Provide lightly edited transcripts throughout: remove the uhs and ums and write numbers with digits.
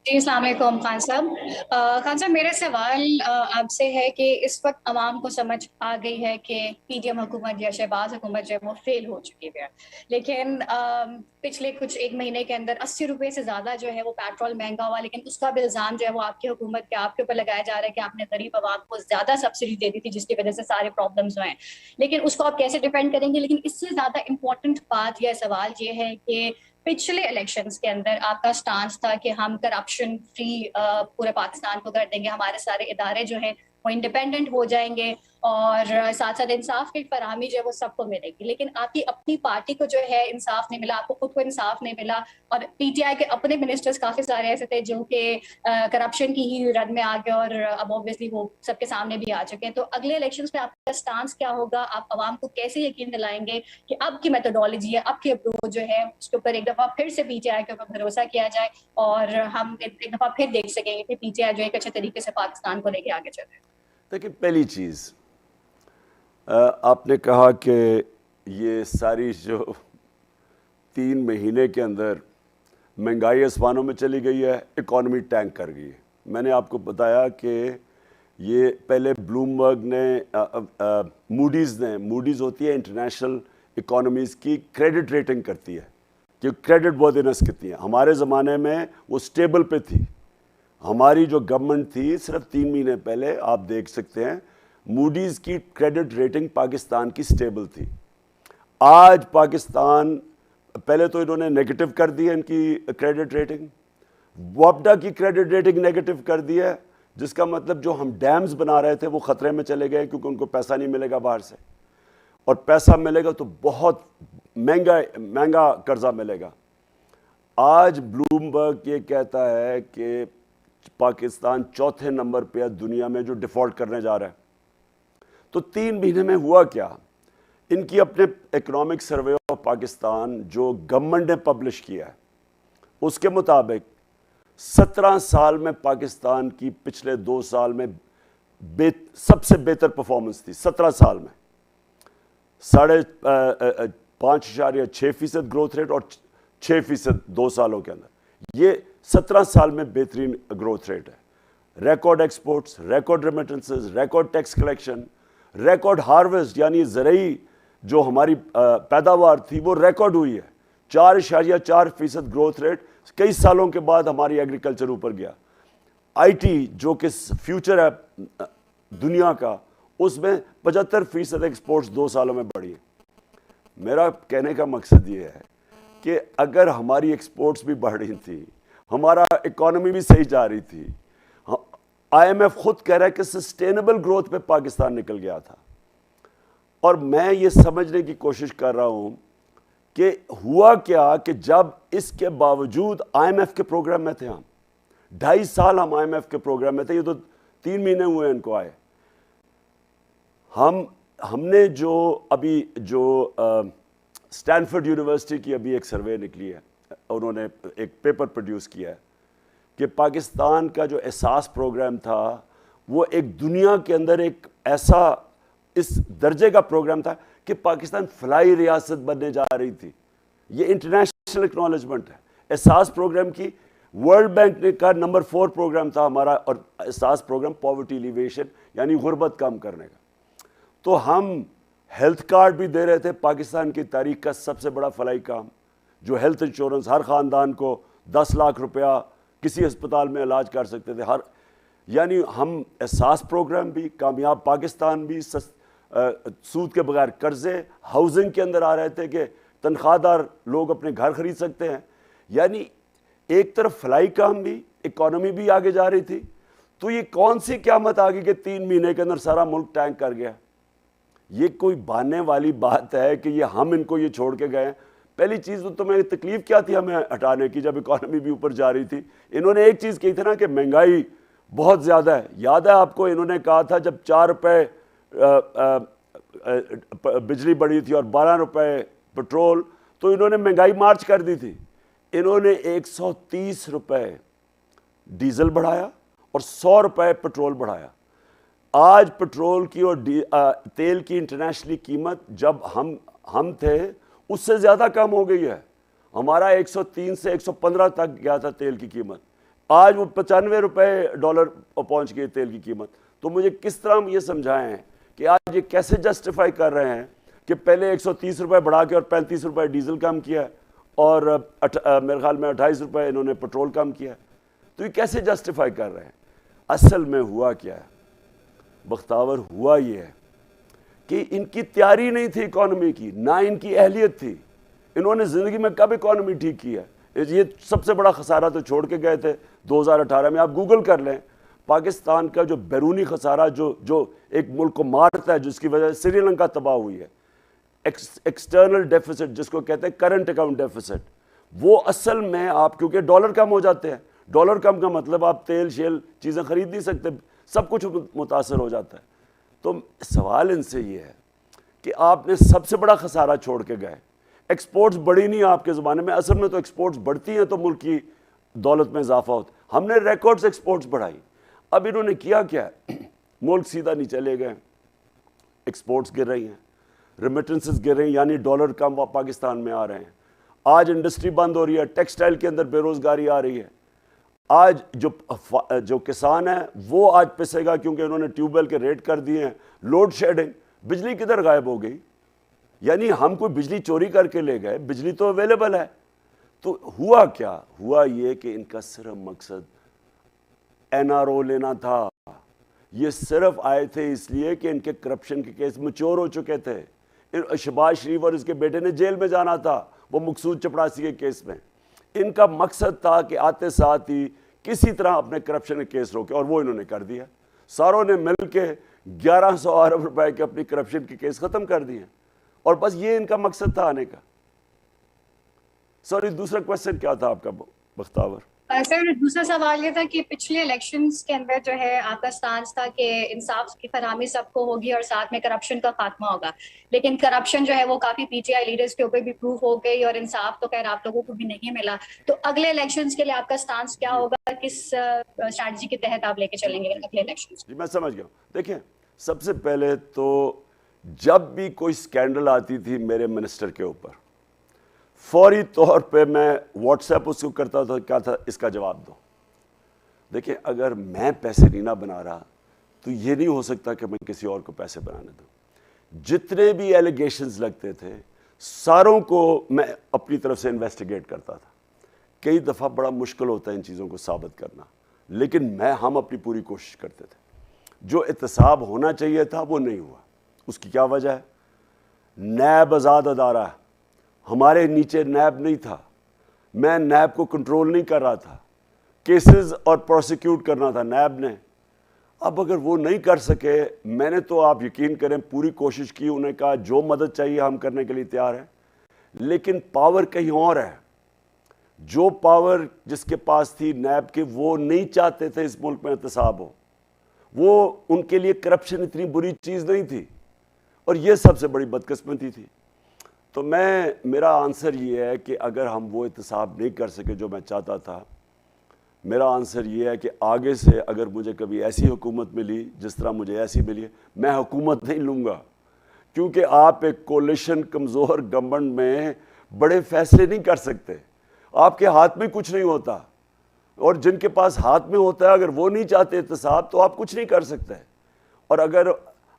जी अस्सलाम वालेकुम खान साहब। खान साहब, मेरा सवाल आपसे है कि इस वक्त आवाम को समझ आ गई है कि पीडीएम हुकूमत या शहबाज हुकूमत जो है वो फेल हो चुकी है। लेकिन पिछले कुछ एक महीने के अंदर 80 रुपए से ज़्यादा जो है वो पेट्रोल महंगा हुआ, लेकिन उसका भी इल्ज़ाम जो है वो आपकी हुकूमत के आपके ऊपर लगाया जा रहा है कि आपने गरीब आवाम को ज़्यादा सब्सिडी दे दी थी, जिसकी वजह से सारे प्रॉब्लम्स हुए हैं। लेकिन उसको आप कैसे डिफेंड करेंगे? लेकिन इससे ज़्यादा इंपॉर्टेंट बात या सवाल ये है कि पिछले इलेक्शंस के अंदर आपका स्टांस था कि हम करप्शन फ्री पूरे पाकिस्तान को कर देंगे, हमारे सारे इदारे जो हैं वो इंडिपेंडेंट हो जाएंगे और साथ साथ इंसाफ की फराहमी जो है वो सबको मिलेगी। लेकिन आपकी अपनी पार्टी को जो है इंसाफ नहीं मिला, आपको खुद को इंसाफ नहीं मिला। और पीटीआई के अपने मिनिस्टर्स काफी सारे ऐसे थे जो कि करप्शन की ही रद में आ गए और अब ऑब्वियसली वो सबके सामने भी आ चुके हैं। तो अगले इलेक्शंस में आपका स्टांस क्या होगा? आप आवाम को कैसे यकीन दिलाएंगे कि अब की मेथोडोलॉजी है, अब की अप्रोच जो है उसके ऊपर एक दफा फिर से पीटीआई के ऊपर भरोसा किया जाए और हम एक दफा फिर देख सकेंगे कि पीटीआई जो एक अच्छे तरीके से पाकिस्तान को लेके आगे चल रहे हैं। देखिए, पहली चीज़ आपने कहा कि ये सारी जो 3 महीने के अंदर महंगाई आसमानों में चली गई है, इकॉनमी टैंक कर गई है। मैंने आपको बताया कि ये पहले ब्लूमबर्ग ने मूडीज़ होती है इंटरनेशनल इकोनॉमीज़ की क्रेडिट रेटिंग करती है कि क्रेडिट वर्दिनेस कितनी है। हमारे ज़माने में वो स्टेबल पे थी। हमारी जो गवर्नमेंट थी सिर्फ 3 महीने पहले आप देख सकते हैं मूडीज़ की क्रेडिट रेटिंग पाकिस्तान की स्टेबल थी। आज पाकिस्तान, पहले तो इन्होंने नेगेटिव कर दी है इनकी क्रेडिट रेटिंग, वापडा की क्रेडिट रेटिंग नेगेटिव कर दी है, जिसका मतलब जो हम डैम्स बना रहे थे वो ख़तरे में चले गए क्योंकि उनको पैसा नहीं मिलेगा बाहर से, और पैसा मिलेगा तो बहुत महंगा कर्जा मिलेगा। आज ब्लूमबर्ग ये कहता है कि पाकिस्तान चौथे नंबर पे है दुनिया में जो डिफ़ॉल्ट करने जा रहा है। तो 3 महीने में हुआ क्या? इनकी अपने इकोनॉमिक सर्वे ऑफ पाकिस्तान जो गवर्नमेंट ने पब्लिश किया है उसके मुताबिक 17 साल में पाकिस्तान की पिछले 2 साल में सबसे बेहतर परफॉर्मेंस थी। 17 साल में 5.6% ग्रोथ रेट और 6% 2 सालों के अंदर, ये 17 साल में बेहतरीन ग्रोथ रेट है। Record exports, record remittances, record tax collection, record harvest, यानी ज़रूरी जो हमारी पैदावार थी वो रिकॉर्ड हुई है। 4.4% ग्रोथ रेट, कई सालों के बाद हमारी एग्रीकल्चर ऊपर गया। आईटी जो कि फ्यूचर है दुनिया का, उसमें 75% एक्सपोर्ट्स 2 सालों में बढ़ी है। मेरा कहने का मकसद ये है कि अगर हमारी एक्सपोर्ट्स भी बढ़ रही थी, हमारा इकोनॉमी भी सही जा रही थी, आईएमएफ खुद कह रहा है कि सस्टेनेबल ग्रोथ पे पाकिस्तान निकल गया था। और मैं ये समझने की कोशिश कर रहा हूँ कि हुआ क्या कि जब इसके बावजूद आईएमएफ के प्रोग्राम में थे हम, 2.5 साल हम आईएमएफ के प्रोग्राम में थे, ये तो 3 महीने हुए इनको आए। हमने जो स्टैनफोर्ड यूनिवर्सिटी की अभी एक सर्वे निकली है, उन्होंने एक पेपर प्रोड्यूस किया है कि पाकिस्तान का जो एहसास प्रोग्राम था वो एक दुनिया के अंदर एक ऐसा इस दर्जे का प्रोग्राम था कि पाकिस्तान फलाई रियासत बनने जा रही थी। ये इंटरनेशनल एक्नॉलेजमेंट है। एहसास प्रोग्राम की वर्ल्ड बैंक ने का नंबर 4 प्रोग्राम था हमारा, और एहसास प्रोग्राम पॉवर्टी एलिवेशन यानी गुर्बत कम करने का। तो हम हेल्थ कार्ड भी दे रहे थे, पाकिस्तान की तारीख का सबसे बड़ा फलाई काम, जो हेल्थ इंश्योरेंस हर ख़ानदान को 10 लाख रुपया किसी अस्पताल में इलाज कर सकते थे। यानी हम एहसास प्रोग्राम भी कामयाब, पाकिस्तान भी सूद के बगैर कर्जे, हाउसिंग के अंदर आ रहे थे कि तनख्वाहदार लोग अपने घर खरीद सकते हैं। यानी एक तरफ फलाई काम भी, इकोनॉमी भी आगे जा रही थी। तो ये कौन सी क़यामत आ गई कि 3 महीने के अंदर सारा मुल्क टैंक कर गया? ये कोई बहाने वाली बात है कि ये हम इनको ये छोड़ के गए? पहली चीज़ तो तुम्हें तकलीफ क्या थी हमें हटाने की, जब इकोनॉमी भी ऊपर जा रही थी? इन्होंने एक चीज़ कही थी ना कि महंगाई बहुत ज़्यादा है। याद है आपको, इन्होंने कहा था जब 4 रुपये बिजली बढ़ी थी और 12 रुपये पेट्रोल, तो इन्होंने महंगाई मार्च कर दी थी। इन्होंने 130 रुपये डीजल बढ़ाया और 100 रुपये पेट्रोल बढ़ाया। आज पेट्रोल की और तेल की इंटरनेशनली कीमत जब हम थे उससे ज़्यादा कम हो गई है। हमारा 103 से 115 तक गया था तेल की कीमत। آج وہ 95 روپے ڈالر پہنچ گئی تیل کی قیمت. تو مجھے کس طرح ہم یہ سمجھائیں کہ آج یہ کیسے جسٹیفائی کر رہے ہیں کہ پہلے 130 روپے بڑھا کے اور 35 روپے ڈیزل کم کیا ہے اور میرے خیال میں 28 روپے انہوں نے پیٹرول کم کیا ہے. تو یہ کیسے جسٹیفائی کر رہے ہیں؟ اصل میں ہوا کیا ہے بختاور؟ ہوا یہ ہے کہ ان کی تیاری نہیں تھی اکانومی کی، نہ ان کی اہلیت تھی. انہوں نے زندگی میں کب اکانومی ٹھیک کی ہے؟ یہ سب سے بڑا خسارہ تو چھوڑ کے گئے تھے 2018 میں. آپ گوگل کر لیں پاکستان کا جو بیرونی خسارہ جو ایک ملک کو مارتا ہے، جس کی وجہ سے سری لنکا تباہ ہوئی ہے، ایکسٹرنل ڈیفیسٹ جس کو کہتے ہیں کرنٹ اکاؤنٹ ڈیفیسٹ، وہ اصل میں آپ کیونکہ ڈالر کم ہو جاتے ہیں، ڈالر کم کا مطلب آپ تیل شیل چیزیں خرید نہیں سکتے، سب کچھ متاثر ہو جاتا ہے. تو سوال ان سے یہ ہے کہ آپ نے سب سے بڑا خسارہ چھوڑ کے گئے. ایکسپورٹس بڑھی نہیں آپ کے زمانے میں، اصل میں تو ایکسپورٹس بڑھتی ہیں تو ملک کی دولت میں اضافہ ہوتا. ہم نے ریکارڈز ایکسپورٹس بڑھائی. اب انہوں نے کیا کیا ہے؟ ملک سیدھا نہیں چلے گئے، ایکسپورٹس گر رہی ہیں، ریمیٹنسز گر رہی ہیں، یعنی ڈالر کم پاکستان میں آ رہے ہیں. آج انڈسٹری بند ہو رہی ہے، ٹیکسٹائل کے اندر بے روزگاری آ رہی ہے. آج جو کسان ہے وہ آج پسے گا کیونکہ انہوں نے ٹیوب ویل کے ریٹ کر دیے ہیں. لوڈ شیڈنگ، بجلی کدھر غائب ہو گئی؟ یعنی ہم کوئی بجلی چوری کر کے لے گئے، بجلی تو اویلیبل ہے. تو ہوا کیا؟ ہوا یہ کہ ان کا صرف مقصد این آر او لینا تھا. یہ صرف آئے تھے اس لیے کہ ان کے کرپشن کے کیس میچور ہو چکے تھے. شہباز شریف اور اس کے بیٹے نے جیل میں جانا تھا وہ مقصود چپڑاسی کے کیس میں. ان کا مقصد تھا کہ آتے ساتھ ہی کسی طرح اپنے کرپشن کے کیس روکے، اور وہ انہوں نے کر دیا. ساروں نے مل کے 1100 ارب روپے کے اپنی کرپشن کے کیس ختم کر دیے، اور بس یہ ان کا مقصد تھا آنے کا. سوری، دوسرا کویسچن کیا تھا آپ کا بختاور؟ سر دوسرا سوال یہ تھا کہ پچھلے الیکشنز کے اندر جو ہے آپ کا سٹانس تھا کہ انصاف کی فراہمی سب کو ہوگی اور ساتھ میں کرپشن کا خاتمہ ہوگا، لیکن کرپشن جو ہے وہ کافی پی ٹی آئی لیڈرز کے اوپر بھی پروف ہو گئی اور انصاف تو خیر آپ لوگوں کو بھی نہیں ملا. تو اگلے الیکشنز کے لیے آپ کا سٹانس کیا ہوگا؟ کس اسٹریٹجی کے تحت آپ لے کے چلیں گے اگلے الیکشنز؟ جی میں سمجھ گیا. دیکھیں، سب سے پہلے تو جب بھی کوئی سکینڈل آتی تھی میرے منسٹر کے اوپر، فوری طور پہ میں واٹس ایپ اس کو کرتا تھا، کیا تھا اس کا جواب دو. دیکھیں، اگر میں پیسے نہیں نہ بنا رہا تو یہ نہیں ہو سکتا کہ میں کسی اور کو پیسے بنانے دوں. جتنے بھی ایلیگیشنز لگتے تھے ساروں کو میں اپنی طرف سے انویسٹیگیٹ کرتا تھا. کئی دفعہ بڑا مشکل ہوتا ہے ان چیزوں کو ثابت کرنا، لیکن ہم اپنی پوری کوشش کرتے تھے. جو احتساب ہونا چاہیے تھا وہ نہیں ہوا. اس کی کیا وجہ ہے؟ نیب آزاد ادارہ ہے، ہمارے نیچے نیب نہیں تھا، میں نیب کو کنٹرول نہیں کر رہا تھا، کیسز اور پروسیکیوٹ کرنا تھا نیب نے. اب اگر وہ نہیں کر سکے، میں نے تو آپ یقین کریں پوری کوشش کی، انہیں کہا جو مدد چاہیے ہم کرنے کے لیے تیار ہیں، لیکن پاور کہیں اور ہے. جو پاور جس کے پاس تھی نیب کے، وہ نہیں چاہتے تھے اس ملک میں احتساب ہو. وہ ان کے لیے کرپشن اتنی بری چیز نہیں تھی، اور یہ سب سے بڑی بدقسمتی تھی. تو میرا آنسر یہ ہے کہ اگر ہم وہ احتساب نہیں کر سکے جو میں چاہتا تھا، میرا آنسر یہ ہے کہ آگے سے اگر مجھے کبھی ایسی حکومت ملی جس طرح مجھے ایسی ملی ہے، میں حکومت نہیں لوں گا. کیونکہ آپ ایک کولیشن کمزور گورنمنٹ میں بڑے فیصلے نہیں کر سکتے، آپ کے ہاتھ میں کچھ نہیں ہوتا، اور جن کے پاس ہاتھ میں ہوتا ہے اگر وہ نہیں چاہتے احتساب تو آپ کچھ نہیں کر سکتے. اور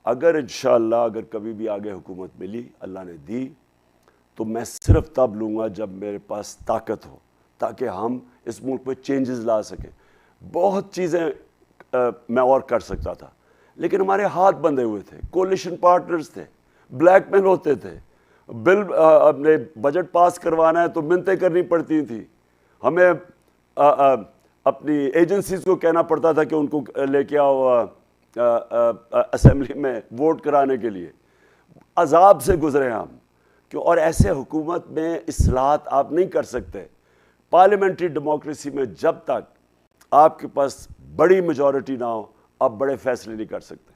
اگر انشاءاللہ اگر کبھی بھی آگے حکومت ملی، اللہ نے دی، تو میں صرف تب لوں گا جب میرے پاس طاقت ہو، تاکہ ہم اس ملک میں چینجز لا سکیں. بہت چیزیں میں اور کر سکتا تھا، لیکن ہمارے ہاتھ بندھے ہوئے تھے، کولیشن پارٹنرز تھے، بلیک میل ہوتے تھے. بل اپنے بجٹ پاس کروانا ہے تو منتیں کرنی پڑتی تھیں، ہمیں اپنی ایجنسیز کو کہنا پڑتا تھا کہ ان کو لے کے آؤ اسمبلی میں ووٹ کرانے کے لیے. عذاب سے گزرے ہم، اور ایسے حکومت میں اصلاحات آپ نہیں کر سکتے. پارلیمنٹری ڈیموکریسی میں جب تک آپ کے پاس بڑی میجورٹی نہ ہو، آپ بڑے فیصلے نہیں کر سکتے.